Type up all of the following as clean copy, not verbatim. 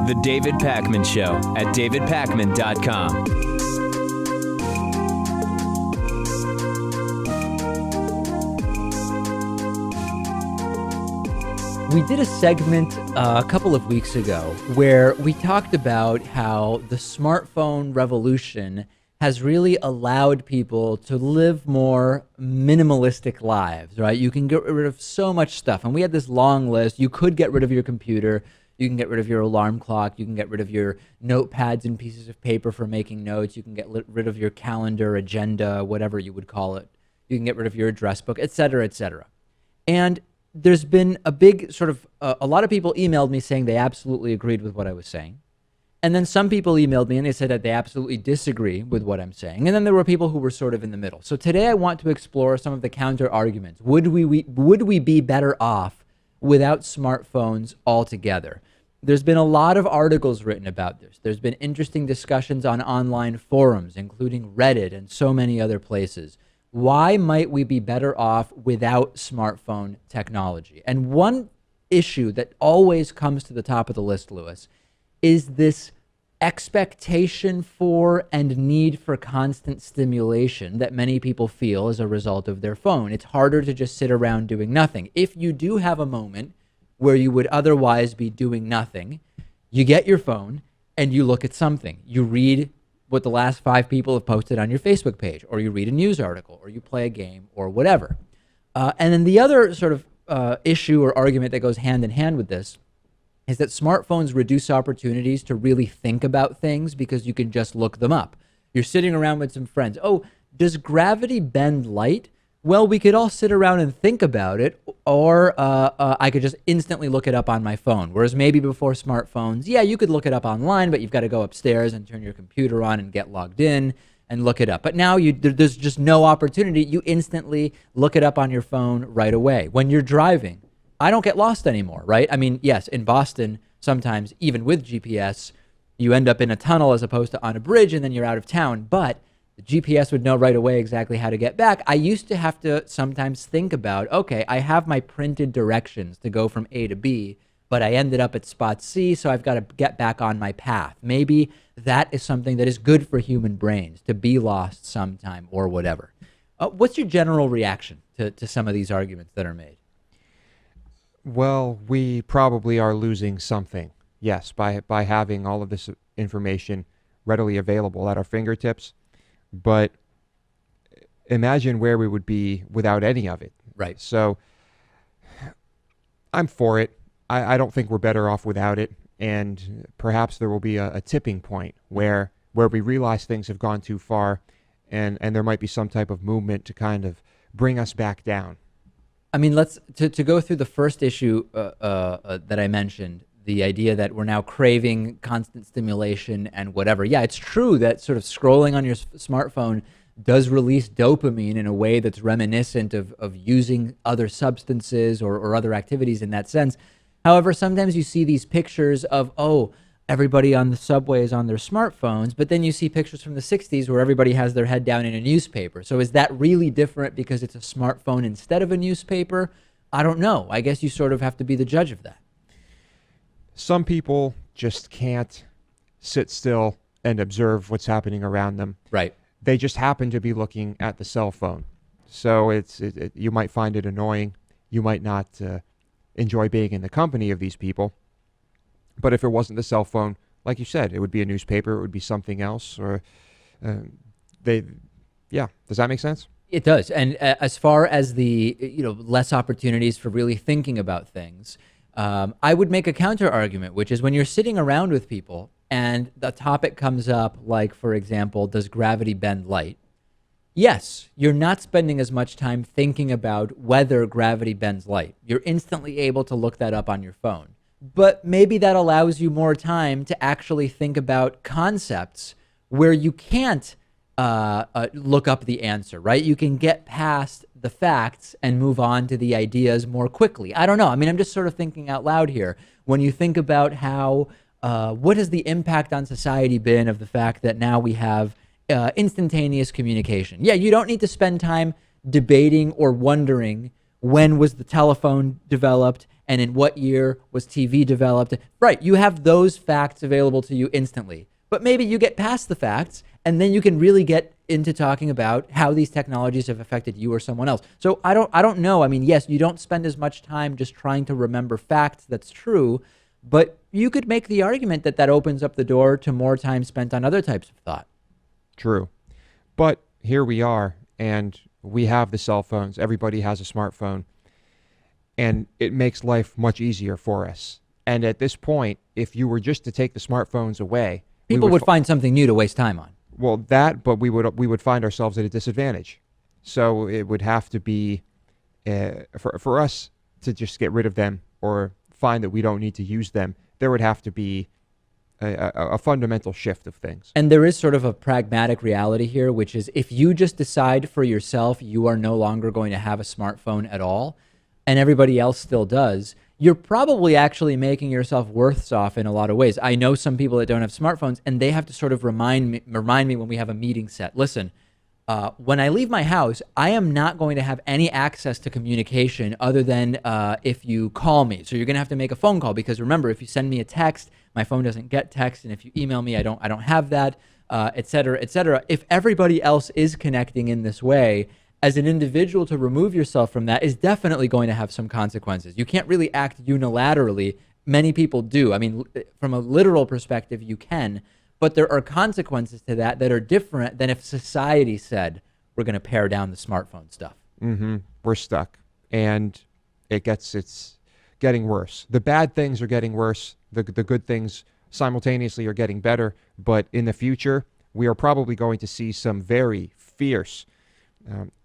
The David Pakman Show at davidpakman.com. We did a segment a couple of weeks ago where we talked about how the smartphone revolution has really allowed people to live more minimalistic lives, right? You can get rid of so much stuff. And we had this long list. You could get rid of your computer. You can get rid of your alarm clock. You can get rid of your notepads and pieces of paper for making notes. You can get rid of your calendar, agenda, whatever you would call it. You can get rid of your address book, et cetera, et cetera. And there's been a big sort of, a lot of people emailed me saying they absolutely agreed with what I was saying. And then some people emailed me and they said that they absolutely disagree with what I'm saying. And then there were people who were sort of in the middle. So today I want to explore some of the counter arguments. Would we be better off without smartphones altogether? There's been a lot of articles written about this. There's been interesting discussions on online forums, including Reddit and so many other places. Why might we be better off without smartphone technology? And one issue that always comes to the top of the list, Lewis, is this expectation for and need for constant stimulation that many people feel as a result of their phone. It's harder to just sit around doing nothing. If you do have a moment where you would otherwise be doing nothing, you get your phone and you look at something. You read what the last 5 people have posted on your Facebook page, or you read a news article, or you play a game, or whatever. And then the other sort of issue or argument that goes hand in hand with this is that smartphones reduce opportunities to really think about things because you can just look them up. You're sitting around with some friends. Oh, does gravity bend light? Well, we could all sit around and think about it, or I could just instantly look it up on my phone. Whereas maybe before smartphones, yeah, you could look it up online, but you've got to go upstairs and turn your computer on and get logged in and look it up. But now there's just no opportunity. You instantly look it up on your phone right away. When you're driving, I don't get lost anymore, right? I mean, yes, in Boston, sometimes even with GPS, you end up in a tunnel as opposed to on a bridge, and then you're out of town. But the GPS would know right away exactly how to get back. I used to have to sometimes think about, okay, I have my printed directions to go from A to B, but I ended up at spot C, so I've got to get back on my path. Maybe that is something that is good for human brains, to be lost sometime or whatever. What's your general reaction to some of these arguments that are made? Well, we probably are losing something, yes, by having all of this information readily available at our fingertips. But imagine where we would be without any of it. Right. So I'm for it. I don't think we're better off without it. And perhaps there will be a tipping point where we realize things have gone too far, and there might be some type of movement to kind of bring us back down. I mean, let's to go through the first issue that I mentioned, the idea that we're now craving constant stimulation and whatever. Yeah, it's true that sort of scrolling on your smartphone does release dopamine in a way that's reminiscent of using other substances or other activities in that sense. However, sometimes you see these pictures of, oh, everybody on the subway is on their smartphones, but then you see pictures from the 60s where everybody has their head down in a newspaper. So is that really different because it's a smartphone instead of a newspaper? I don't know. I guess you sort of have to be the judge of that. Some people just can't sit still and observe what's happening around them. Right. They just happen to be looking at the cell phone. So you might find it annoying. You might not enjoy being in the company of these people. But if it wasn't the cell phone, like you said, it would be a newspaper, it would be something else, or yeah. Does that make sense? It does. And as far as the less opportunities for really thinking about things, I would make a counter argument, which is when you're sitting around with people and the topic comes up, like, for example, does gravity bend light? Yes, you're not spending as much time thinking about whether gravity bends light. You're instantly able to look that up on your phone. But maybe that allows you more time to actually think about concepts where you can't look up the answer, right? You can get past the facts and move on to the ideas more quickly. I don't know. I mean, I'm just sort of thinking out loud here. When you think about how, what has the impact on society been of the fact that now we have instantaneous communication? Yeah, you don't need to spend time debating or wondering when was the telephone developed and in what year was TV developed. Right, you have those facts available to you instantly. But maybe you get past the facts and then you can really get into talking about how these technologies have affected you or someone else. So I don't know. I mean, yes, you don't spend as much time just trying to remember facts. That's true. But you could make the argument that that opens up the door to more time spent on other types of thought. True. But here we are, and we have the cell phones. Everybody has a smartphone, and it makes life much easier for us. And at this point, if you were just to take the smartphones away, people would find something new to waste time on. Well, but we would find ourselves at a disadvantage. So it would have to be for us to just get rid of them or find that we don't need to use them. There would have to be a fundamental shift of things. And there is sort of a pragmatic reality here, which is if you just decide for yourself you are no longer going to have a smartphone at all, and everybody else still does, you're probably actually making yourself worse off in a lot of ways. I know some people that don't have smartphones, and they have to sort of remind me when we have a meeting set. Listen, when I leave my house, I am not going to have any access to communication other than if you call me. So you're going to have to make a phone call because remember, if you send me a text, my phone doesn't get text, and if you email me, I don't have that, et cetera, et cetera. If everybody else is connecting in this way, as an individual, to remove yourself from that is definitely going to have some consequences. You can't really act unilaterally. Many people do. I mean, from a literal perspective, you can, but there are consequences to that that are different than if society said, we're going to pare down the smartphone stuff. Mm-hmm. We're stuck, and it's getting worse. The bad things are getting worse. The good things simultaneously are getting better, but in the future, we are probably going to see some very fierce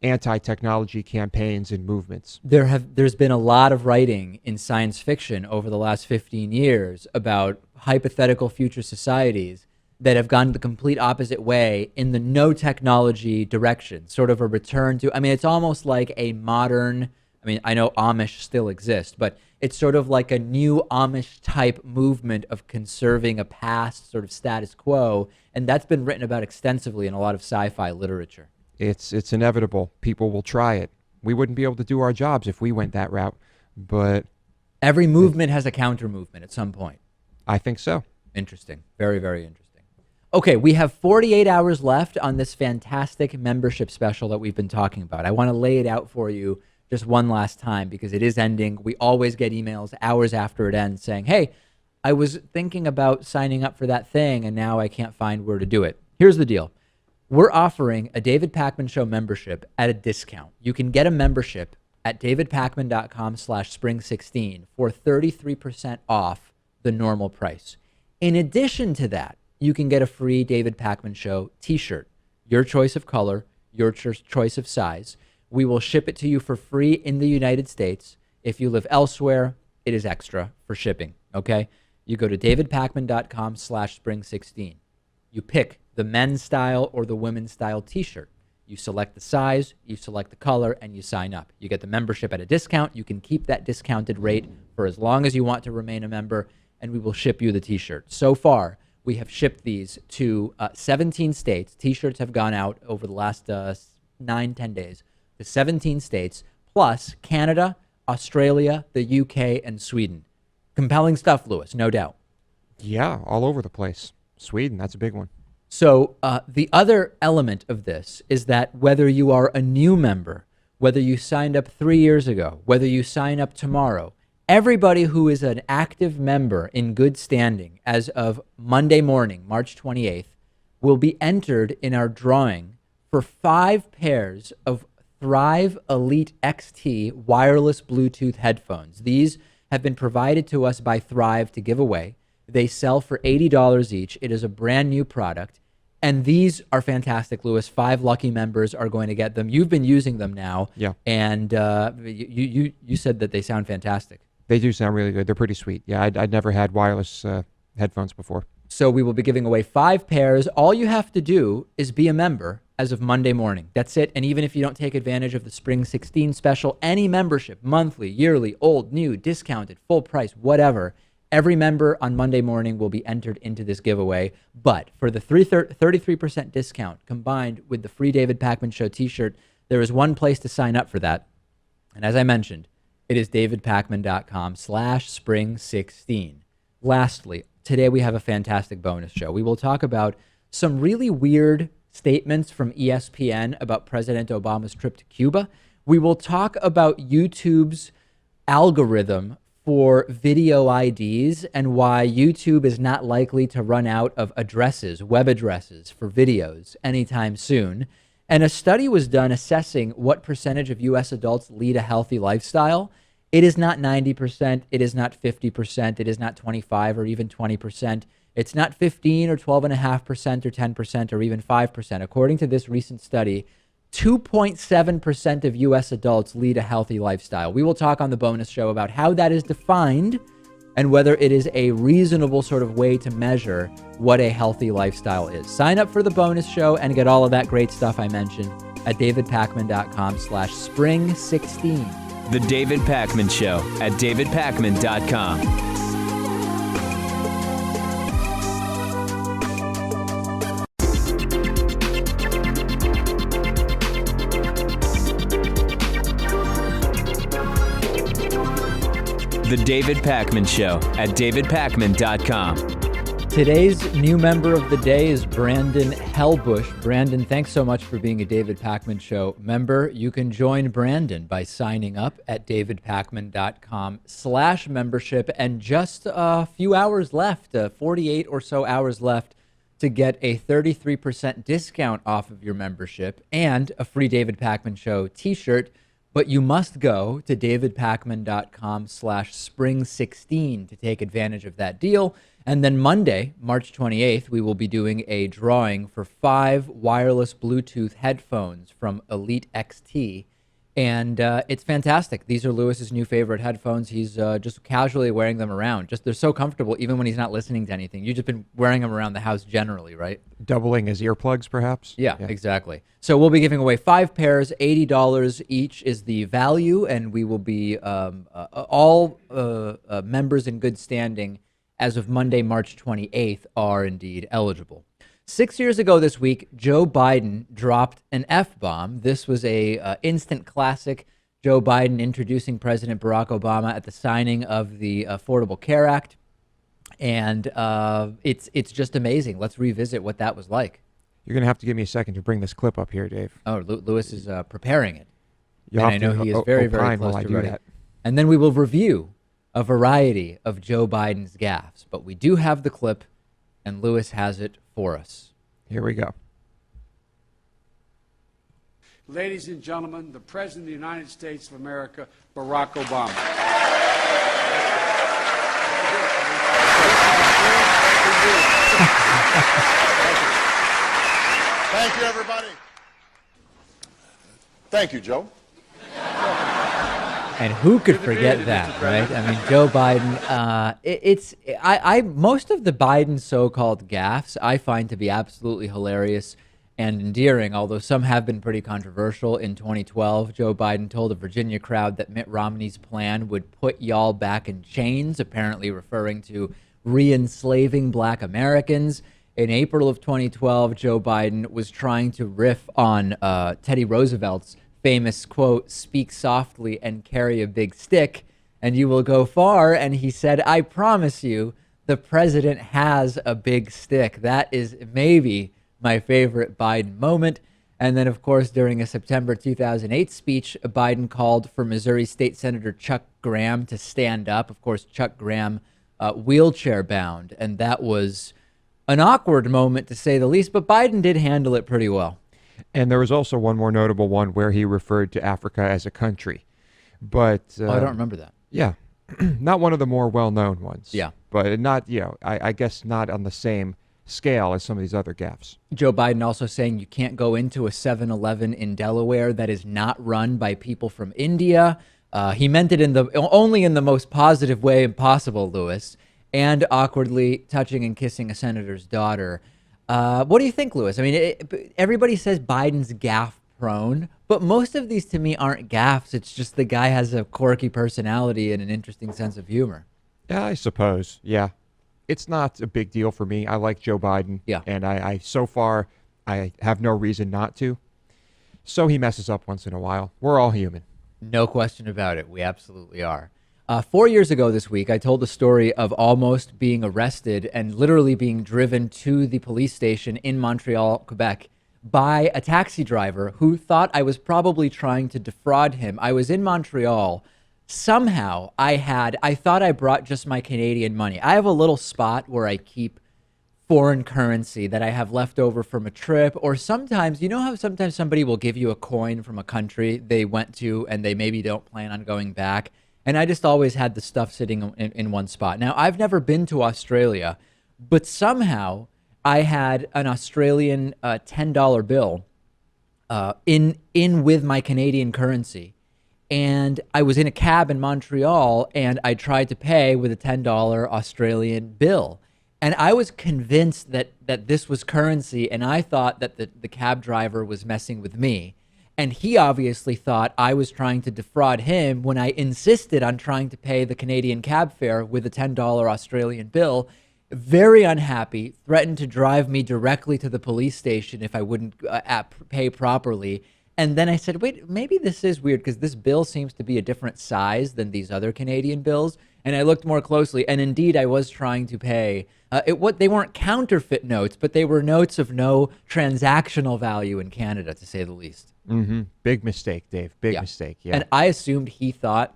anti-technology campaigns and movements. There's been a lot of writing in science fiction over the last 15 years about hypothetical future societies that have gone the complete opposite way in the no technology direction, sort of a return to, I mean, it's almost like a modern, I mean, I know Amish still exist, but it's sort of like a new Amish type movement of conserving a past sort of status quo. And that's been written about extensively in a lot of sci-fi literature. It's inevitable. People will try it. We wouldn't be able to do our jobs if we went that route, but every movement has a counter movement at some point. I think so. Interesting. Very, very interesting. Okay, we have 48 hours left on this fantastic membership special that we've been talking about. I want to lay it out for you just one last time because it is ending. We always get emails hours after it ends saying, hey, I was thinking about signing up for that thing and now I can't find where to do it. Here's the deal. We're offering a David Pakman Show membership at a discount. You can get a membership at davidpakman.com/spring16 for 33% off the normal price. In addition to that, you can get a free David Pakman Show t-shirt, your choice of color, your choice of size. We will ship it to you for free in the United States. If you live elsewhere, it is extra for shipping, okay? You go to davidpakman.com/spring16. You pick the men's style or the women's style t-shirt. You select the size, you select the color, and you sign up. You get the membership at a discount. You can keep that discounted rate for as long as you want to remain a member, and we will ship you the t-shirt. So far, we have shipped these to 17 states. T-shirts have gone out over the last 9-10 days to 17 states, plus Canada, Australia, the UK, and Sweden. Compelling stuff, Lewis, no doubt. Yeah, all over the place. Sweden, that's a big one. So the other element of this is that whether you are a new member, whether you signed up 3 years ago, whether you sign up tomorrow, everybody who is an active member in good standing as of Monday morning, March 28th, will be entered in our drawing for 5 pairs of Thrive Elite XT wireless Bluetooth headphones. These have been provided to us by Thrive to give away. They sell for $80 each. It is a brand new product. And these are fantastic, Lewis. 5 lucky members are going to get them. You've been using them now. Yeah. And you said that they sound fantastic. They do sound really good. They're pretty sweet. Yeah, I'd never had wireless headphones before. So we will be giving away 5 pairs. All you have to do is be a member as of Monday morning. That's it. And even if you don't take advantage of the Spring 16 special, any membership, monthly, yearly, old, new, discounted, full price, whatever, every member on Monday morning will be entered into this giveaway. But for the 33% discount combined with the free David Pakman Show t-shirt, There is one place to sign up for that. And as I mentioned, it is davidpakman.com/spring16. Lastly, today we have a fantastic bonus show. We will talk about some really weird statements from ESPN about President Obama's trip to Cuba. We will talk about YouTube's algorithm for video IDs and why YouTube is not likely to run out of addresses, web addresses for videos anytime soon. And a study was done assessing what percentage of U.S. adults lead a healthy lifestyle. It is not 90%. It is not 50%. It is not 25 or even 20%. It's not 15 or 12.5% or 10% or even 5%. According to this recent study, 2.7% of U.S. adults lead a healthy lifestyle. We will talk on the bonus show about how that is defined and whether it is a reasonable sort of way to measure what a healthy lifestyle is. Sign up for the bonus show and get all of that great stuff I mentioned at davidpakman.com/spring16. The David Pakman Show at davidpakman.com. The David Pakman Show at davidpakman.com. Today's new member of the day is Brandon Hellbush. Brandon, thanks so much for being a David Pakman Show member. You can join Brandon by signing up at davidpakman.com/membership, and just a few hours left, 48 or so hours left, to get a 33% discount off of your membership and a free David Pakman Show t-shirt. But you must go to davidpakman.com/spring16 to take advantage of that deal. And then Monday, March 28th, we will be doing a drawing for 5 wireless Bluetooth headphones from Elite XT. And it's fantastic. These are Lewis's new favorite headphones. He's just casually wearing them around. They're so comfortable, even when he's not listening to anything. You've just been wearing them around the house generally, right? Doubling as earplugs, perhaps? Yeah, exactly. So we'll be giving away 5 pairs, $80 each is the value, and we will be all members in good standing as of Monday, March 28th are indeed eligible. 6 years ago this week, Joe Biden dropped an F-bomb. This was a instant classic. Joe Biden introducing President Barack Obama at the signing of the Affordable Care Act. And it's just amazing. Let's revisit what that was like. You're going to have to give me a second to bring this clip up here, Dave. Oh, Lewis is preparing it. You'll and I know he is very, very close to ready. And then we will review a variety of Joe Biden's gaffes. But we do have the clip, and Lewis has it for us. Here we go. Ladies and gentlemen, the President of the United States of America, Barack Obama. Thank you, everybody. Thank you, Joe. And who could forget that, right? I mean, Joe Biden, most of the Biden so-called gaffes I find to be absolutely hilarious and endearing, although some have been pretty controversial. In 2012, Joe Biden told a Virginia crowd that Mitt Romney's plan would put y'all back in chains, apparently referring to re-enslaving black Americans. In April of 2012, Joe Biden was trying to riff on Teddy Roosevelt's famous quote, "Speak softly and carry a big stick, and you will go far." And he said, "I promise you, the president has a big stick." That is maybe my favorite Biden moment. And then, of course, during a September 2008 speech, Biden called for Missouri State Senator Chuck Graham to stand up. Of course, Chuck Graham, wheelchair bound. And that was an awkward moment, to say the least. But Biden did handle it pretty well. And there was also one more notable one where he referred to Africa as a country. But I don't remember that. Yeah. Not one of the more well-known ones. Yeah. But not, I guess not on the same scale as some of these other gaffes. Joe Biden also saying you can't go into a 7-Eleven in Delaware that is not run by people from India. He meant it only in the most positive way possible, Lewis, and awkwardly touching and kissing a senator's daughter. What do you think, Lewis? I mean, everybody says Biden's gaffe prone, but most of these to me aren't gaffes. It's just the guy has a quirky personality and an interesting sense of humor. Yeah, I suppose. Yeah. It's not a big deal for me. I like Joe Biden. Yeah. And I so far, I have no reason not to. So he messes up once in a while. We're all human. No question about it. We absolutely are. 4 years ago this week, I told the story of almost being arrested and literally being driven to the police station in Montreal, Quebec, by a taxi driver who thought I was probably trying to defraud him. I was in Montreal. Somehow I thought I brought just my Canadian money. I have a little spot where I keep foreign currency that I have left over from a trip, or sometimes, you know how sometimes somebody will give you a coin from a country they went to and they maybe don't plan on going back. And I just always had the stuff sitting in one spot. Now, I've never been to Australia, but somehow I had an Australian $10 bill in with my Canadian currency. And I was in a cab in Montreal and I tried to pay with a $10 Australian bill. And I was convinced that this was currency, and I thought that the cab driver was messing with me. And he obviously thought I was trying to defraud him when I insisted on trying to pay the Canadian cab fare with a $10 Australian bill. Very unhappy, threatened to drive me directly to the police station if I wouldn't pay properly. And then I said, wait, maybe this is weird because this bill seems to be a different size than these other Canadian bills. And I looked more closely, and indeed I was trying to pay. They weren't counterfeit notes, but they were notes of no transactional value in Canada, to say the least. Mm-hmm. Big mistake, Dave. Big mistake. Yeah. And I assumed he thought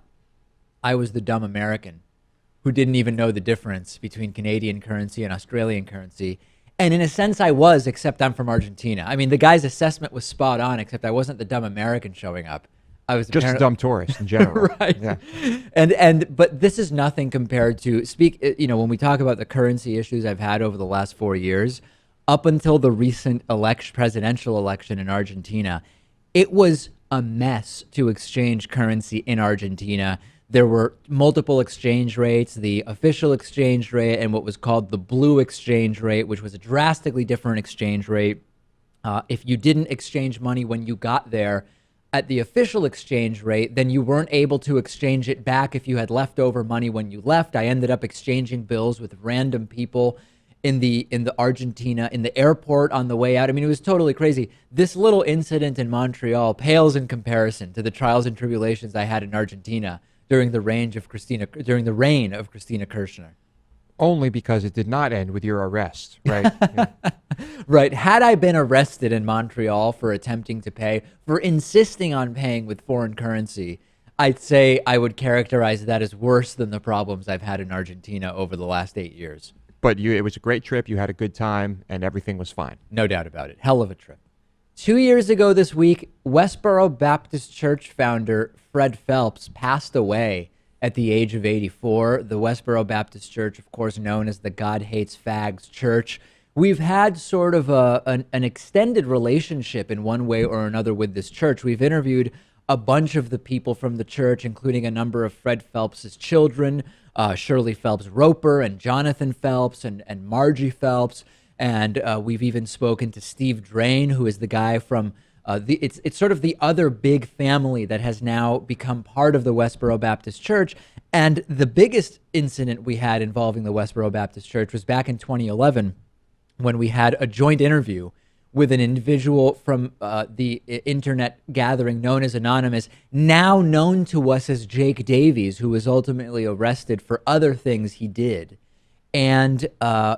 I was the dumb American who didn't even know the difference between Canadian currency and Australian currency. And in a sense, I was, except I'm from Argentina. I mean, the guy's assessment was spot on, except I wasn't the dumb American showing up. I was just a dumb tourist in general. Right. Yeah. But this is nothing compared to when we talk about the currency issues I've had over the last 4 years, up until the recent presidential election in Argentina, it was a mess to exchange currency in Argentina. There were multiple exchange rates, the official exchange rate and what was called the blue exchange rate, which was a drastically different exchange rate. If you didn't exchange money when you got there at the official exchange rate, then you weren't able to exchange it back if you had leftover money when you left. I ended up exchanging bills with random people in the Argentina, in the airport on the way out. I mean, it was totally crazy. This little incident in Montreal pales in comparison to the trials and tribulations I had in Argentina during the reign of Christina Kirchner. Only because it did not end with your arrest, right? Yeah. Right. Had I been arrested in Montreal for attempting to pay, for insisting on paying with foreign currency, I'd say I would characterize that as worse than the problems I've had in Argentina over the last 8 years. But it was a great trip. You had a good time, and everything was fine. No doubt about it. Hell of a trip. 2 years ago this week, Westboro Baptist Church founder Fred Phelps passed away at the age of 84. The Westboro Baptist Church, of course, known as the God Hates Fags Church. We've had sort of an extended relationship in one way or another with this church. We've interviewed a bunch of the people from the church, including a number of Fred Phelps' children, Shirley Phelps Roper and Jonathan Phelps and Margie Phelps. And we've even spoken to Steve Drain, who is the guy from it's sort of the other big family that has now become part of the Westboro Baptist Church. And the biggest incident we had involving the Westboro Baptist Church was back in 2011 when we had a joint interview with an individual from the internet gathering known as Anonymous, now known to us as Jake Davies, who was ultimately arrested for other things he did. And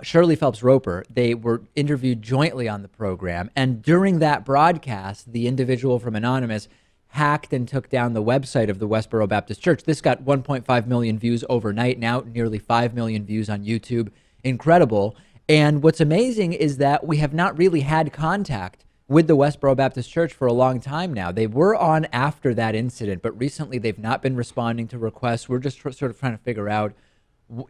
Shirley Phelps Roper, they were interviewed jointly on the program. And during that broadcast, the individual from Anonymous hacked and took down the website of the Westboro Baptist Church. This got 1.5 million views overnight, now nearly 5 million views on YouTube. Incredible. And what's amazing is that we have not really had contact with the Westboro Baptist Church for a long time now. They were on after that incident, but recently they've not been responding to requests. We're just sort of trying to figure out,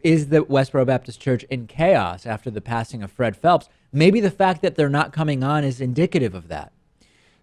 is the Westboro Baptist Church in chaos after the passing of Fred Phelps? Maybe the fact that they're not coming on is indicative of that.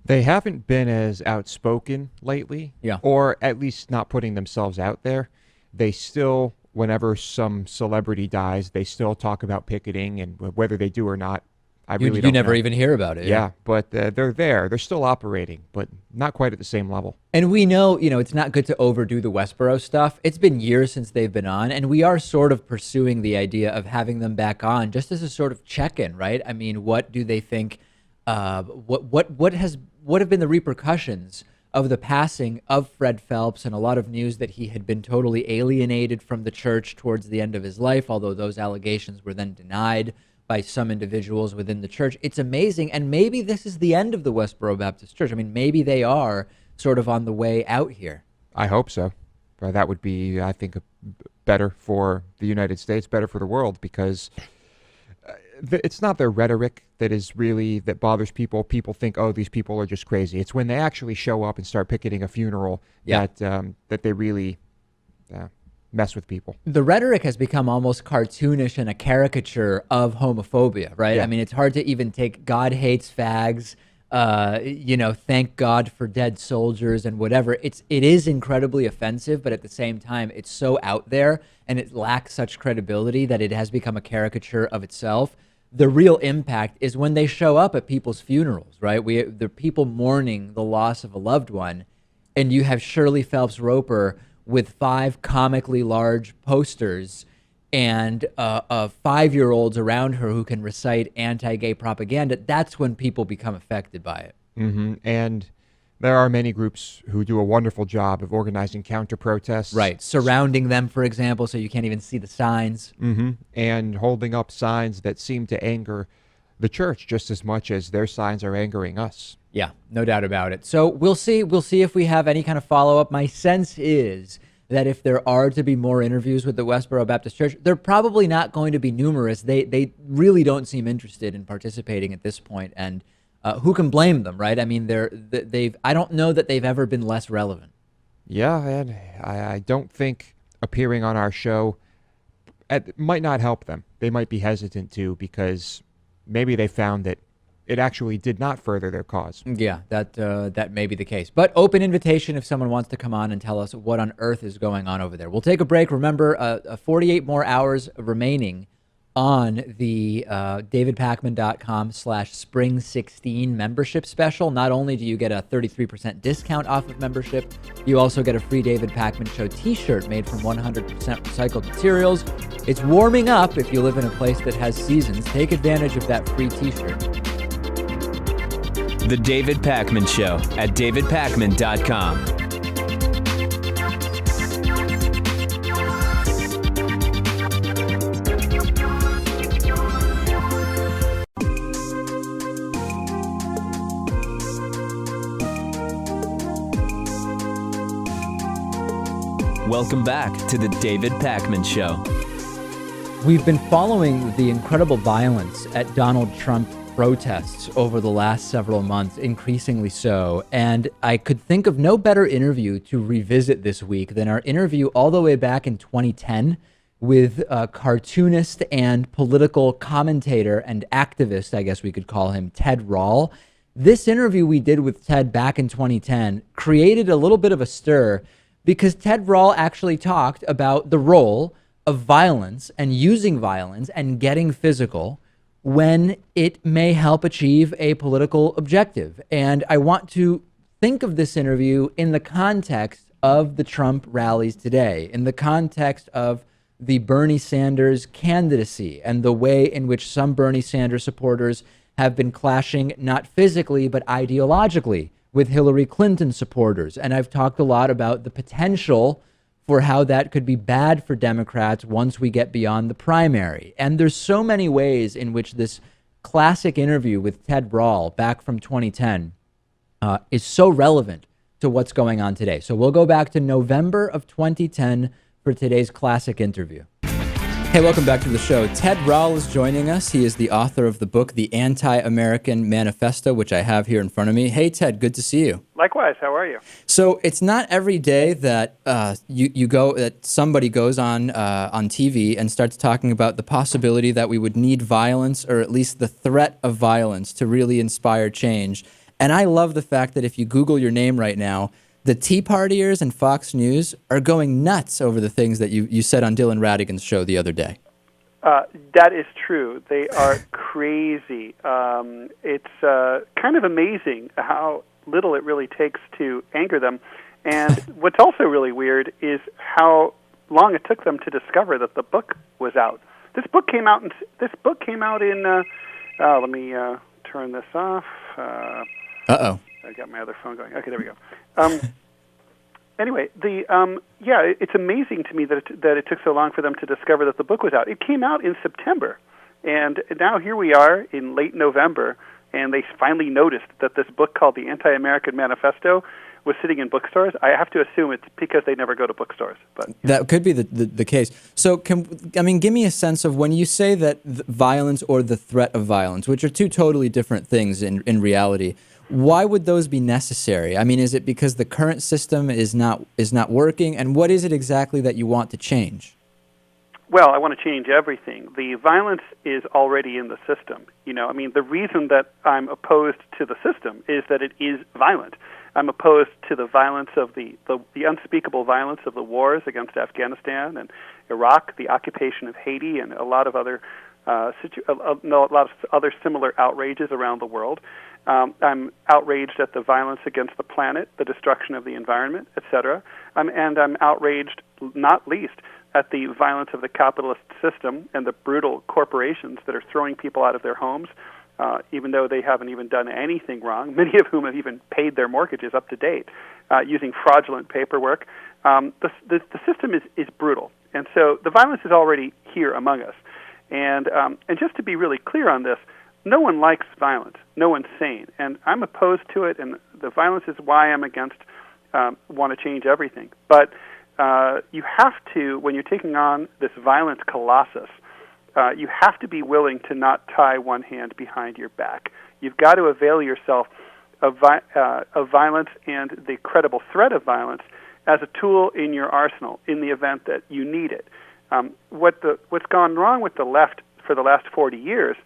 They haven't been as outspoken lately, or at least not putting themselves out there. They still, whenever some celebrity dies, they still talk about picketing, and whether they do or not, I really don't know. You never even hear about it. Yeah, but they're there. They're still operating, but not quite at the same level. And we know, it's not good to overdo the Westboro stuff. It's been years since they've been on, and we are sort of pursuing the idea of having them back on just as a sort of check-in, right? I mean, what do they think? What has would have been the repercussions of the passing of Fred Phelps, and a lot of news that he had been totally alienated from the church towards the end of his life, although those allegations were then denied by some individuals within the church. It's amazing, and maybe this is the end of the Westboro Baptist Church. I mean, maybe they are sort of on the way out here. I hope so. That would be, I think, better for the United States, better for the world, because it's not their rhetoric that bothers people. People think, oh, these people are just crazy. It's when they actually show up and start picketing a funeral that they really mess with people. The rhetoric has become almost cartoonish and a caricature of homophobia, right? Yeah. I mean, it's hard to even take God hates fags, thank God for dead soldiers and whatever. It is incredibly offensive, but at the same time, it's so out there and it lacks such credibility that it has become a caricature of itself. The real impact is when they show up at people's funerals, right? The people mourning the loss of a loved one, and you have Shirley Phelps Roper with 5 comically large posters and 5-year-olds around her who can recite anti-gay propaganda. That's when people become affected by it. Mm-hmm. And there are many groups who do a wonderful job of organizing counter-protests. Right, surrounding them, for example, so you can't even see the signs. Mm-hmm. And holding up signs that seem to anger the church just as much as their signs are angering us. Yeah, no doubt about it. So we'll see if we have any kind of follow-up. My sense is that if there are to be more interviews with the Westboro Baptist Church, they're probably not going to be numerous. They really don't seem interested in participating at this point, and who can blame them, right? I mean, I don't know that they've ever been less relevant. Yeah, and I don't think appearing on our show might not help them. They might be hesitant to, because maybe they found that it actually did not further their cause. Yeah, that may be the case. But open invitation if someone wants to come on and tell us what on earth is going on over there. We'll take a break. Remember, 48 more hours remaining on the davidpakman.com/spring16 membership special. Not only do you get a 33% discount off of membership, you also get a free David Pakman Show t-shirt made from 100% recycled materials. It's warming up if you live in a place that has seasons. Take advantage of that free t-shirt. The David Pakman Show at davidpakman.com. Welcome back to the David Pakman Show. We've been following the incredible violence at Donald Trump protests over the last several months, increasingly so, and I could think of no better interview to revisit this week than our interview all the way back in 2010 with a cartoonist and political commentator and activist, I guess we could call him, Ted Rall. This interview we did with Ted back in 2010 created a little bit of a stir because Ted Rall actually talked about the role of violence and using violence and getting physical when it may help achieve a political objective. And I want to think of this interview in the context of the Trump rallies today, in the context of the Bernie Sanders candidacy and the way in which some Bernie Sanders supporters have been clashing not physically but ideologically with Hillary Clinton supporters. And I've talked a lot about the potential for how that could be bad for Democrats once we get beyond the primary. And there's so many ways in which this classic interview with Ted Rall back from 2010 is so relevant to what's going on today. So we'll go back to November of 2010 for today's classic interview. Hey, welcome back to the show. Ted Rall is joining us. He is the author of the book, The Anti-American Manifesto, which I have here in front of me. Hey, Ted, good to see you. Likewise, how are you? So it's not every day that that somebody goes on TV and starts talking about the possibility that we would need violence, or at least the threat of violence, to really inspire change. And I love the fact that if you Google your name right now, the Tea Partiers and Fox News are going nuts over the things that you said on Dylan Radigan's show the other day. That is true. They are crazy. It's kind of amazing how little it really takes to anger them. And what's also really weird is how long it took them to discover that the book was out. This book came out in. Let me turn this off. I got my other phone going. Okay, there we go. Anyway, it's amazing to me that it took so long for them to discover that the book was out. It came out in September, and now here we are in late November, and they finally noticed that this book called the Anti-American Manifesto was sitting in bookstores. I have to assume it's because they never go to bookstores. But that could be the case. So, give me a sense of when you say that violence or the threat of violence, which are two totally different things in reality. Why would those be necessary? I mean, is it because the current system is not working? And what is it exactly that you want to change? Well, I want to change everything. The violence is already in the system. The reason that I'm opposed to the system is that it is violent. I'm opposed to the violence of the unspeakable violence of the wars against Afghanistan and Iraq, the occupation of Haiti, and a lot of other similar outrages around the world. I'm outraged at the violence against the planet, the destruction of the environment, etc. And I'm outraged, not least, at the violence of the capitalist system and the brutal corporations that are throwing people out of their homes, even though they haven't even done anything wrong, many of whom have even paid their mortgages up to date, using fraudulent paperwork. The system is brutal. And so the violence is already here among us. And just to be really clear on this, no one likes violence. No one's sane. And I'm opposed to it, and the violence is why I'm against want to change everything. But you have to, when you're taking on this violence colossus, you have to be willing to not tie one hand behind your back. You've got to avail yourself of violence and the credible threat of violence as a tool in your arsenal in the event that you need it. What's gone wrong with the left for the last 40 years,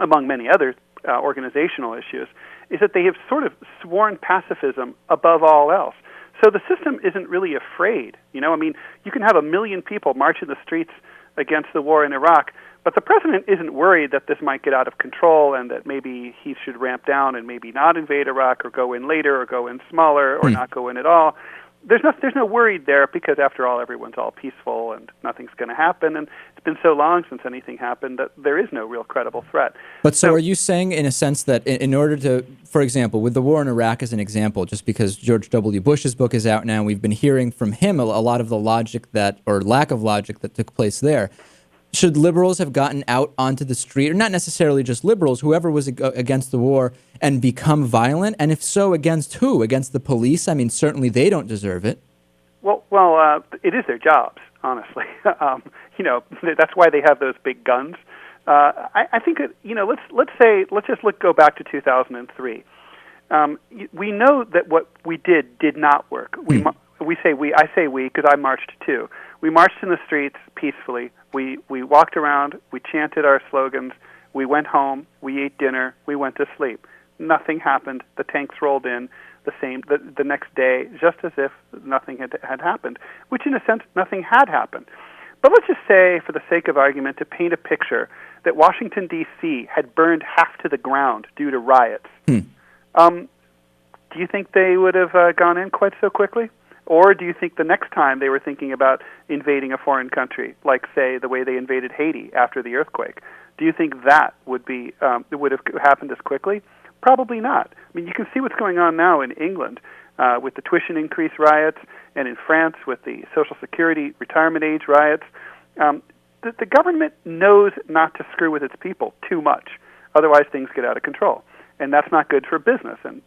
among many other organizational issues, is that they have sort of sworn pacifism above all else. So the system isn't really afraid. You can have 1 million people march in the streets against the war in Iraq, but the president isn't worried that this might get out of control and that maybe he should ramp down and maybe not invade Iraq or go in later or go in smaller or not go in at all. There's no worry there because, after all, everyone's all peaceful and nothing's going to happen. And it's been so long since anything happened that there is no real credible threat. But so are you saying, in a sense, that in order to, for example, with the war in Iraq as an example, just because George W. Bush's book is out now, we've been hearing from him a lot of the logic or lack of logic that took place there. Should liberals have gotten out onto the street, or not necessarily just liberals, whoever was against the war, and become violent? And if so, against who? Against the police? I mean, certainly they don't deserve it. Well, it is their jobs, honestly. That's why they have those big guns. I think go back to 2003. We know that what we did not work. I say we because I marched too. We marched in the streets peacefully. We walked around. We chanted our slogans. We went home. We ate dinner. We went to sleep. Nothing happened. The tanks rolled in the next day, just as if nothing had happened, which in a sense nothing had happened. But let's just say, for the sake of argument, to paint a picture, that Washington, D.C. had burned half to the ground due to riots. Do you think they would have gone in quite so quickly? Or do you think the next time they were thinking about invading a foreign country, like, say, the way they invaded Haiti after the earthquake, do you think that would have happened as quickly? Probably not. I mean, you can see what's going on now in England with the tuition increase riots, and in France with the Social Security retirement age riots. The government knows not to screw with its people too much. Otherwise, things get out of control. And that's not good for business. And,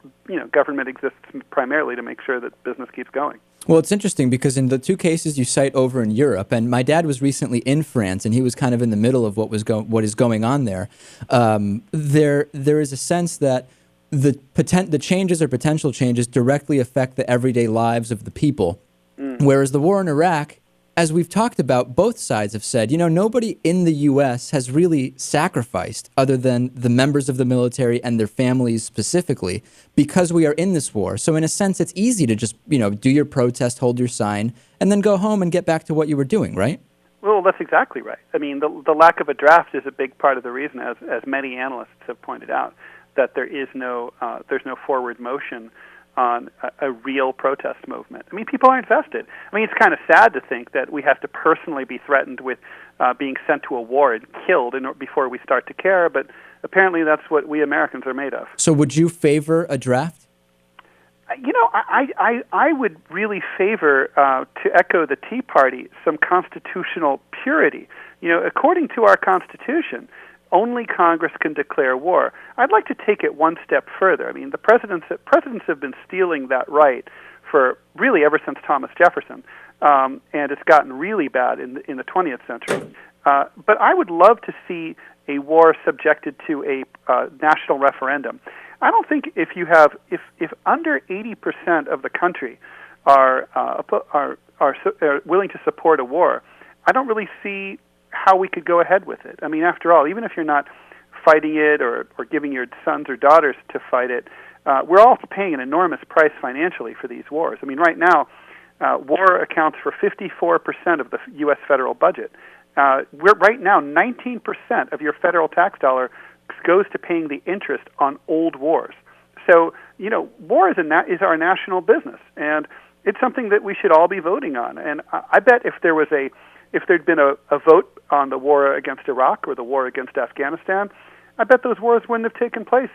government exists primarily to make sure that business keeps going. Well, it's interesting because in the two cases you cite over in Europe, and my dad was recently in France, and he was kind of in the middle of what is going on there. There is a sense that the changes or potential changes directly affect the everyday lives of the people, whereas the war in Iraq, as we've talked about, both sides have said, nobody in the U.S. has really sacrificed other than the members of the military and their families specifically because we are in this war. So in a sense, it's easy to just, do your protest, hold your sign, and then go home and get back to what you were doing, right? Well, that's exactly right. I mean, the lack of a draft is a big part of the reason, as many analysts have pointed out, that there's no forward motion on a real protest movement. I mean, people aren't vested. I mean, it's kind of sad to think that we have to personally be threatened with being sent to a war and killed before we start to care, but apparently that's what we Americans are made of. So would you favor a draft? I would really favor, to echo the Tea Party, some constitutional purity. According to our Constitution, only Congress can declare war. I'd like to take it one step further. I mean, the presidents have been stealing that right for really ever since Thomas Jefferson, and it's gotten really bad in the 20th century. But I would love to see a war subjected to a national referendum. I don't think if under 80% of the country are willing to support a war, I don't really see how we could go ahead with it. I mean, after all, even if you're not fighting it or giving your sons or daughters to fight it, we're all paying an enormous price financially for these wars. I mean, right now, war accounts for 54% of the U.S. federal budget. We're right now 19% of your federal tax dollar goes to paying the interest on old wars. So, war is our national business, and it's something that we should all be voting on. And I bet if there'd been a vote on the war against Iraq or the war against Afghanistan, I bet those wars wouldn't have taken place.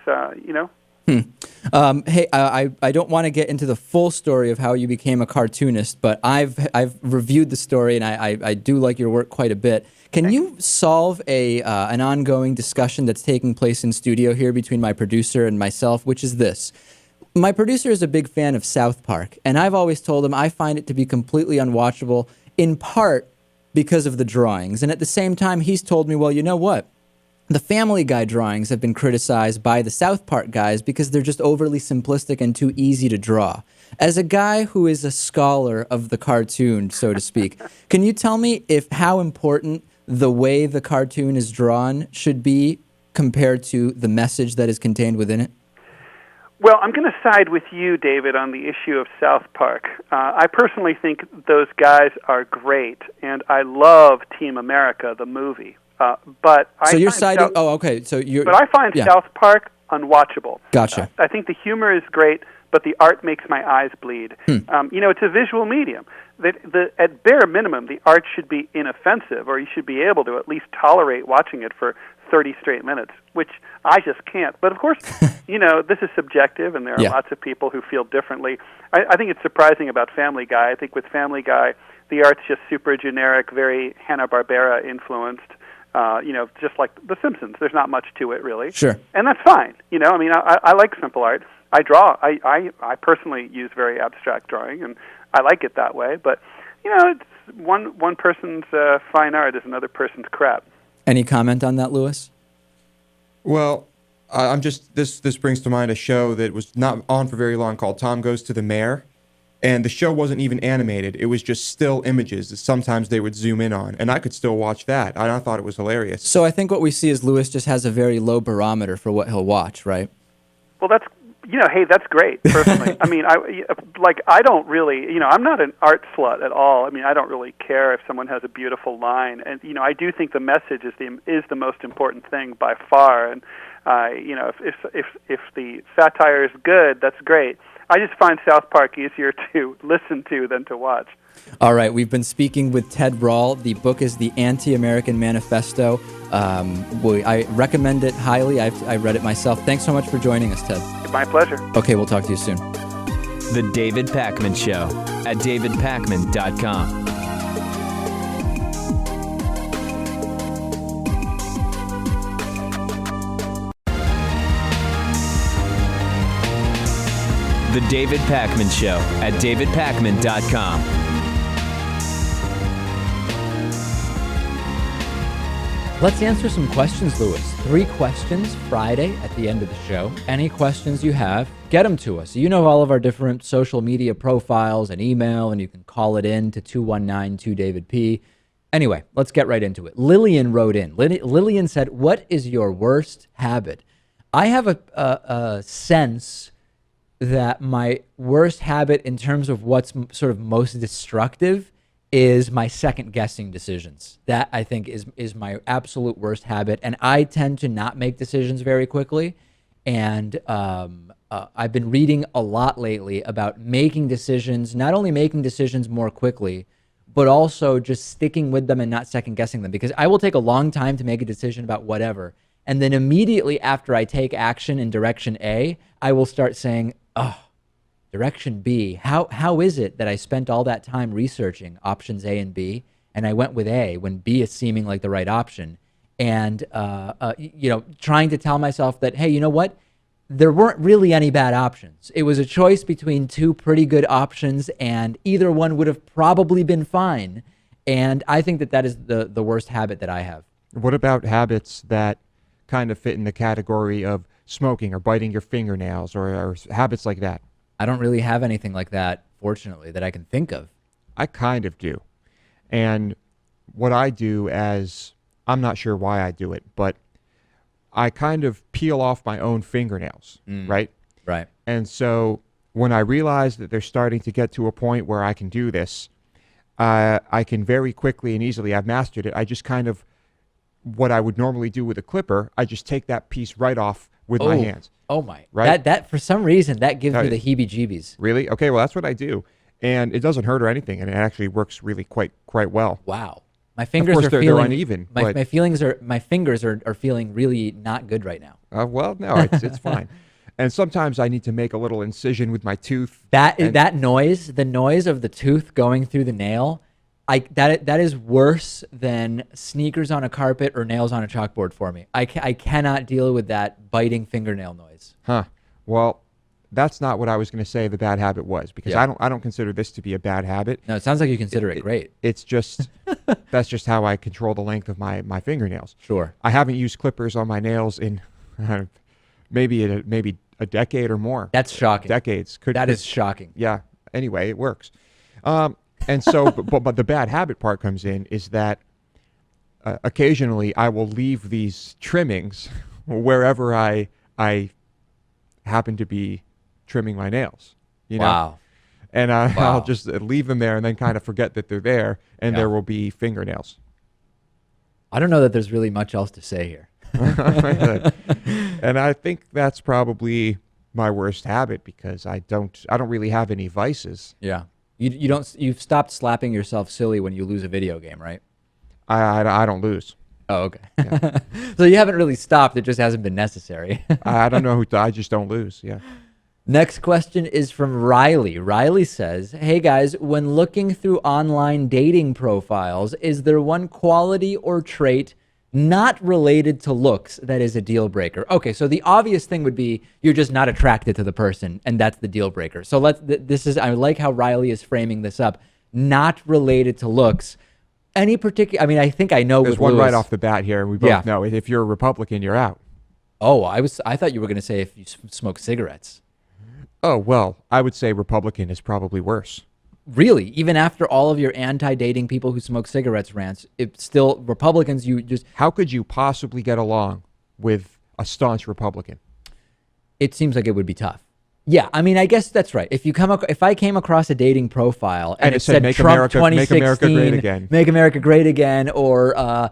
Hey, I don't want to get into the full story of how you became a cartoonist, but I've reviewed the story, and I do like your work quite a bit. Can you solve an ongoing discussion that's taking place in studio here between my producer and myself, which is this? My producer is a big fan of South Park, and I've always told him I find it to be completely unwatchable, in part because of the drawings. And at the same time, he's told me, well, you know what? The Family Guy drawings have been criticized by the South Park guys because they're just overly simplistic and too easy to draw. As a guy who is a scholar of the cartoon, so to speak, can you tell me how important the way the cartoon is drawn should be compared to the message that is contained within it? Well, I'm going to side with you, David, on the issue of South Park. I personally think those guys are great, and I love Team America, the movie. But you're siding. Okay. But I find South Park unwatchable. Gotcha. I think the humor is great, but the art makes my eyes bleed. It's a visual medium. At bare minimum, the art should be inoffensive, or you should be able to at least tolerate watching it for 30 straight minutes, which I just can't. But of course, this is subjective, and there are lots of people who feel differently. I think it's surprising about Family Guy. I think with Family Guy, the art's just super generic, very Hanna-Barbera influenced. Just like The Simpsons. There's not much to it, really. Sure. And that's fine. I like simple art. I draw. I personally use very abstract drawing, and I like it that way. But, it's one person's fine art is another person's crap. Any comment on that, Louis? Well, I'm just this brings to mind a show that was not on for very long called Tom Goes to the Mayor. And the show wasn't even animated. It was just still images that sometimes they would zoom in on. And I could still watch that. I thought it was hilarious. So I think what we see is Louis just has a very low barometer for what he'll watch, right? Well, that's great, personally. I don't really, I'm not an art slut at all. I don't really care if someone has a beautiful line. And, I do think the message is the most important thing by far. And, if the satire is good, that's great. I just find South Park easier to listen to than to watch. All right, we've been speaking with Ted Rall. The book is The Anti-American Manifesto. I recommend it highly. I read it myself. Thanks so much for joining us, Ted. My pleasure. Okay, we'll talk to you soon. The David Pakman Show at davidpakman.com. The David Pakman Show at davidpakman.com. Let's answer some questions, Louis. 3 questions Friday at the end of the show. Any questions you have, get them to us. You know all of our different social media profiles and email, and you can call it in to 219-2DavidP. Anyway, let's get right into it. Lillian wrote in. Lillian said, what is your worst habit? I have a sense that my worst habit in terms of what's sort of most destructive is my second guessing decisions. That I think is my absolute worst habit. And I tend to not make decisions very quickly. And I've been reading a lot lately about making decisions, not only making decisions more quickly, but also just sticking with them and not second guessing them. Because I will take a long time to make a decision about whatever. And then immediately after I take action in direction A, I will start saying, oh, Direction B, how is it that I spent all that time researching options A and B, and I went with A when B is seeming like the right option, and trying to tell myself that, hey, you know what? There weren't really any bad options. It was a choice between two pretty good options, and either one would have probably been fine. And I think that is the worst habit that I have. What about habits that kind of fit in the category of smoking or biting your fingernails or habits like that? I don't really have anything like that, fortunately, that I can think of. I kind of do. And what I do, I'm not sure why I do it, but I kind of peel off my own fingernails, right? Right. And so when I realize that they're starting to get to a point where I can do this, I can very quickly and easily, I've mastered it. I just kind of, what I would normally do with a clipper, I just take that piece right off with my hands. Oh my! Right? That for some reason that gives me the heebie-jeebies. Really? Okay. Well, that's what I do, and it doesn't hurt or anything, and it actually works really quite well. Wow. My fingers of course, are they're feeling uneven. My fingers are feeling really not good right now. Well, no, it's fine. And sometimes I need to make a little incision with my tooth. That noise, the noise of the tooth going through the nail, that is worse than sneakers on a carpet or nails on a chalkboard for me. I cannot deal with that biting fingernail noise. Huh. Well, that's not what I was going to say the bad habit was, because I don't consider this to be a bad habit. No, it sounds like you consider it great. It's just that's just how I control the length of my fingernails. Sure. I haven't used clippers on my nails in maybe a decade or more. That's shocking. Decades. That is shocking. Yeah. Anyway, it works. And so, but the bad habit part comes in is that occasionally I will leave these trimmings wherever I happen to be trimming my nails. You know? Wow. And I'll just leave them there and then kind of forget that they're there, and there will be fingernails. I don't know that there's really much else to say here. And I think that's probably my worst habit, because I don't really have any vices. Yeah. You've stopped slapping yourself silly when you lose a video game, right? I don't lose. Oh, okay. Yeah. So you haven't really stopped. It just hasn't been necessary. I don't know I just don't lose. Yeah. Next question is from Riley. Riley says, hey guys, when looking through online dating profiles, is there one quality or trait not related to looks that is a deal breaker? Okay, so the obvious thing would be you're just not attracted to the person, and that's the deal breaker. So I like how Riley is framing this up. Not related to looks. Any particular, I mean, I think I know. There's one right off the bat here, and we both know if you're a Republican, you're out. Oh, I thought you were going to say if you smoke cigarettes. Oh, well, I would say Republican is probably worse. Really? Even after all of your anti-dating people who smoke cigarettes rants, it's still Republicans, How could you possibly get along with a staunch Republican? It seems like it would be tough. Yeah, I mean, I guess that's right. If I came across a dating profile and it said make Trump America 2016, great again. Make America great again, or I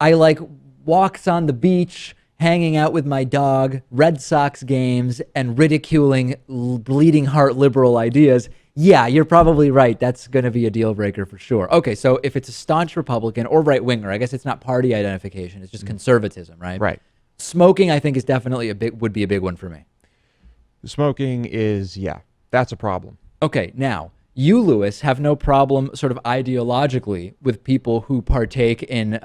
like walks on the beach, hanging out with my dog, Red Sox games, and ridiculing bleeding heart liberal ideas. Yeah, you're probably right. That's going to be a deal breaker for sure. Okay, so if it's a staunch Republican or right winger, I guess it's not party identification. It's just conservatism, right? Right. Smoking, I think, is definitely would be a big one for me. Smoking is, that's a problem. Okay, now, you, Lewis, have no problem sort of ideologically with people who partake in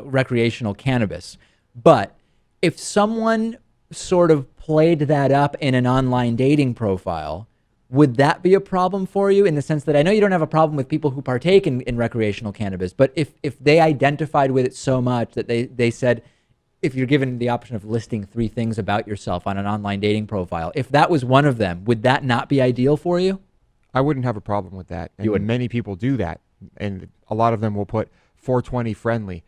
recreational cannabis. But if someone sort of played that up in an online dating profile, would that be a problem for you, in the sense that I know you don't have a problem with people who partake in recreational cannabis, but if they identified with it so much that they said, if you're given the option of listing 3 things about yourself on an online dating profile, if that was one of them, would that not be ideal for you? I wouldn't have a problem with that. And You wouldn't. Many people do that, and a lot of them will put 420 friendly,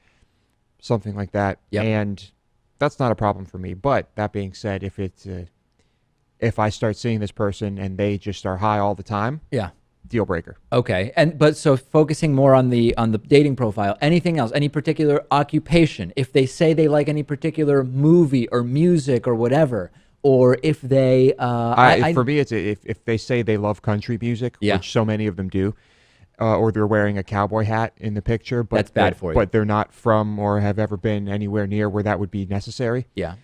something like that. Yep. And that's not a problem for me. But that being said, if I start seeing this person and they just are high all the time, Yeah. deal breaker. Okay, but so focusing more on the dating profile, anything else, any particular occupation, if they say they like any particular movie or music or whatever, or if they for me, it's if they say they love country music, which so many of them do, or they're wearing a cowboy hat in the picture, but that's bad for you. But they're not from or have ever been anywhere near where that would be necessary. Yeah.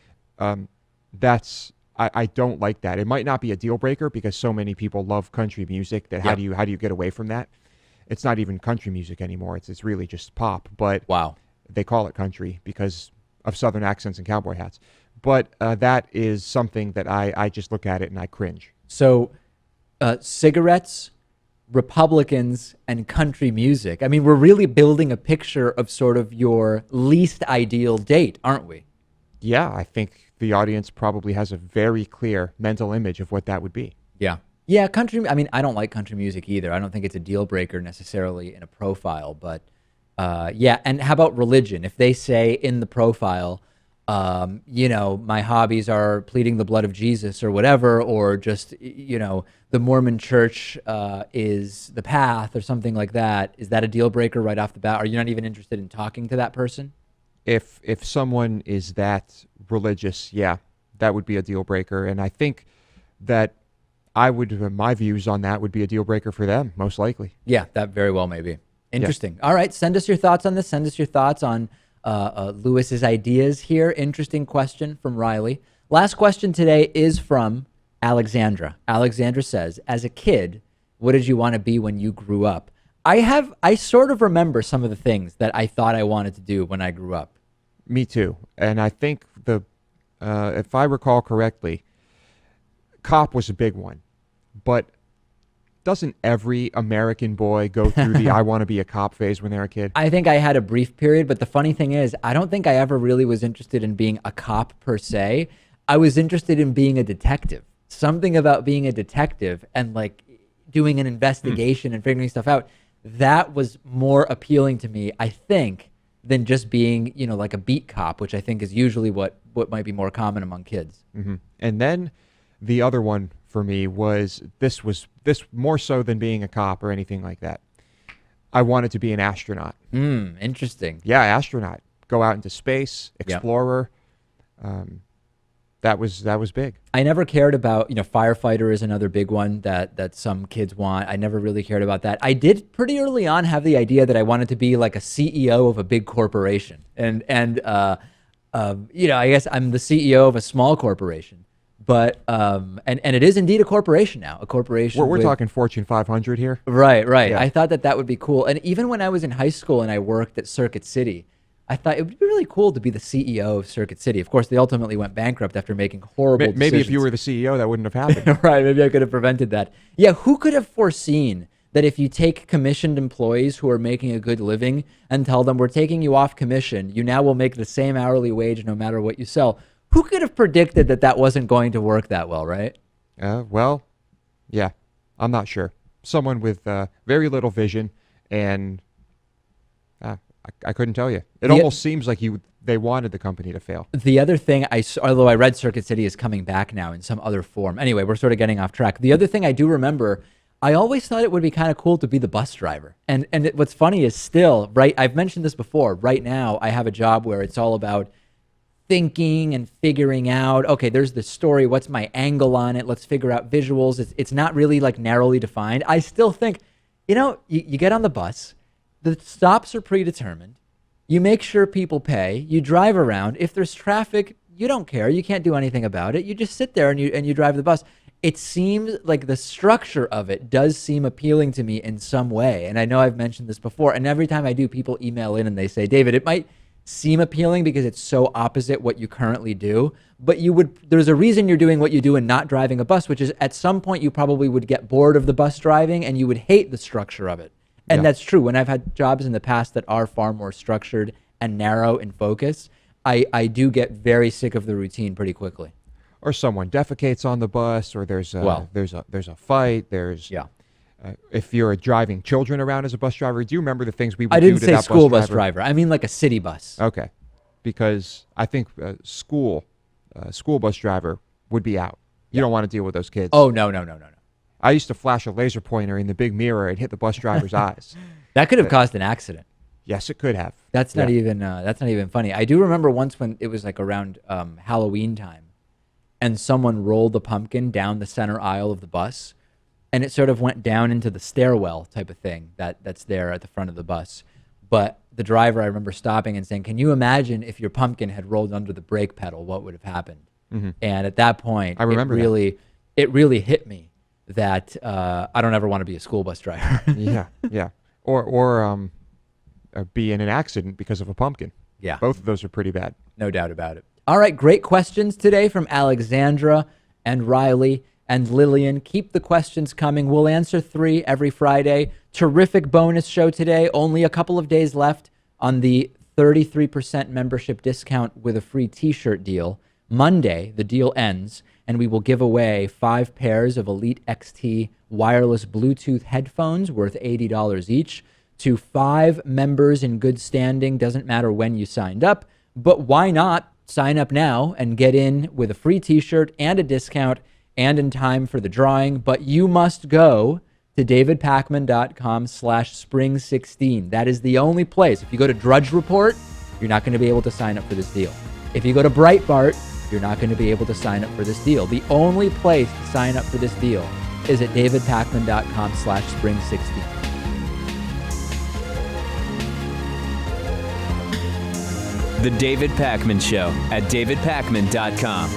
I don't like that. It might not be a deal breaker because so many people love country music that how do you get away from that? It's not even country music anymore. It's really just pop. But Wow. they call it country because of Southern accents and cowboy hats. But that is something that I just look at it and I cringe. So, cigarettes, Republicans, and country music. I mean, we're really building a picture of sort of your least ideal date, aren't we? Yeah, I think the audience probably has a very clear mental image of what that would be. Yeah. Yeah, country. I mean, I don't like country music either. I don't think it's a deal breaker necessarily in a profile, but yeah. And how about religion? If they say in the profile, my hobbies are pleading the blood of Jesus or whatever, or just, the Mormon church is the path or something like that, is that a deal breaker right off the bat? Are you not even interested in talking to that person? If someone is that religious, yeah, that would be a deal breaker. And I think that my views on that would be a deal breaker for them, most likely. Yeah, that very well may be. Interesting. Yeah. All right, send us your thoughts on this. Send us your thoughts on Lewis's ideas here. Interesting question from Riley. Last question today is from Alexandra. Alexandra says, as a kid, what did you want to be when you grew up? I sort of remember some of the things that I thought I wanted to do when I grew up. Me too. And I think if I recall correctly, cop was a big one. But doesn't every American boy go through the I want to be a cop phase when they're a kid? I think I had a brief period, but the funny thing is, I don't think I ever really was interested in being a cop per se. I was interested in being a detective. Something about being a detective and like doing an investigation and figuring stuff out, that was more appealing to me, I think, than just being, like a beat cop, which I think is usually what might be more common among kids. Mm-hmm. And then the other one for me was this more so than being a cop or anything like that. I wanted to be an astronaut. Interesting. Yeah, astronaut. Go out into space, explorer. That was big. I never cared about, firefighter is another big one that some kids want. I never really cared about that. I did pretty early on have the idea that I wanted to be like a CEO of a big corporation. And I guess I'm the CEO of a small corporation. But and it is indeed a corporation now. A corporation. We're talking Fortune 500 here. Right. Yeah. I thought that would be cool. And even when I was in high school and I worked at Circuit City, I thought it would be really cool to be the CEO of Circuit City. Of course, they ultimately went bankrupt after making horrible decisions. Maybe if you were the CEO, that wouldn't have happened. Right. Maybe I could have prevented that. Yeah. Who could have foreseen that if you take commissioned employees who are making a good living and tell them we're taking you off commission, you now will make the same hourly wage no matter what you sell? Who could have predicted that wasn't going to work that well, right? Well, yeah, I'm not sure. Someone with very little vision, and I couldn't tell you. It almost seems like they wanted the company to fail. The other thing, although I read Circuit City is coming back now in some other form. Anyway, we're sort of getting off track. The other thing I do remember, I always thought it would be kind of cool to be the bus driver. And what's funny is still, right, I've mentioned this before, right now I have a job where it's all about thinking and figuring out, okay, there's the story, what's my angle on it, let's figure out visuals. It's not really like narrowly defined. I still think, you get on the bus, the stops are predetermined, you make sure people pay, you drive around. If there's traffic, you don't care, you can't do anything about it, you just sit there and you drive the bus. It seems like the structure of it does seem appealing to me in some way, and I know I've mentioned this before, and every time I do, people email in and they say, David, it might seem appealing because it's so opposite what you currently do, but there's a reason you're doing what you do and not driving a bus, which is at some point you probably would get bored of the bus driving and you would hate the structure of it. And that's true. When I've had jobs in the past that are far more structured and narrow in focus, I do get very sick of the routine pretty quickly. Or someone defecates on the bus, or there's a fight. If you're driving children around as a bus driver, do you remember the things we would do to that bus driver? I didn't say school bus driver. I mean like a city bus. Okay. Because I think school bus driver would be out. You don't want to deal with those kids. Oh, no. I used to flash a laser pointer in the big mirror and hit the bus driver's eyes. That could have caused an accident. Yes, it could have. That's not even funny. I do remember once when it was like around Halloween time, and someone rolled a pumpkin down the center aisle of the bus, and it sort of went down into the stairwell type of thing that's there at the front of the bus. But the driver, I remember stopping and saying, can you imagine if your pumpkin had rolled under the brake pedal, what would have happened? Mm-hmm. And at that point, I remember it really hit me that I don't ever want to be a school bus driver. Yeah. Or be in an accident because of a pumpkin. Yeah. Both of those are pretty bad. No doubt about it. All right, great questions today from Alexandra and Riley and Lillian. Keep the questions coming. We'll answer 3 every Friday. Terrific bonus show today. Only a couple of days left on the 33% membership discount with a free t-shirt deal. Monday, the deal ends, and we will give away 5 pairs of Elite XT wireless Bluetooth headphones worth $80 each to 5 members in good standing. Doesn't matter when you signed up, but why not sign up now and get in with a free t-shirt and a discount and in time for the drawing? But you must go to davidpakman.com/spring16. That is the only place. If you go to Drudge Report, you're not going to be able to sign up for this deal. If you go to Breitbart, you're not going to be able to sign up for this deal. The only place to sign up for this deal is at davidpakman.com/spring16. The David Pakman Show at davidpakman.com.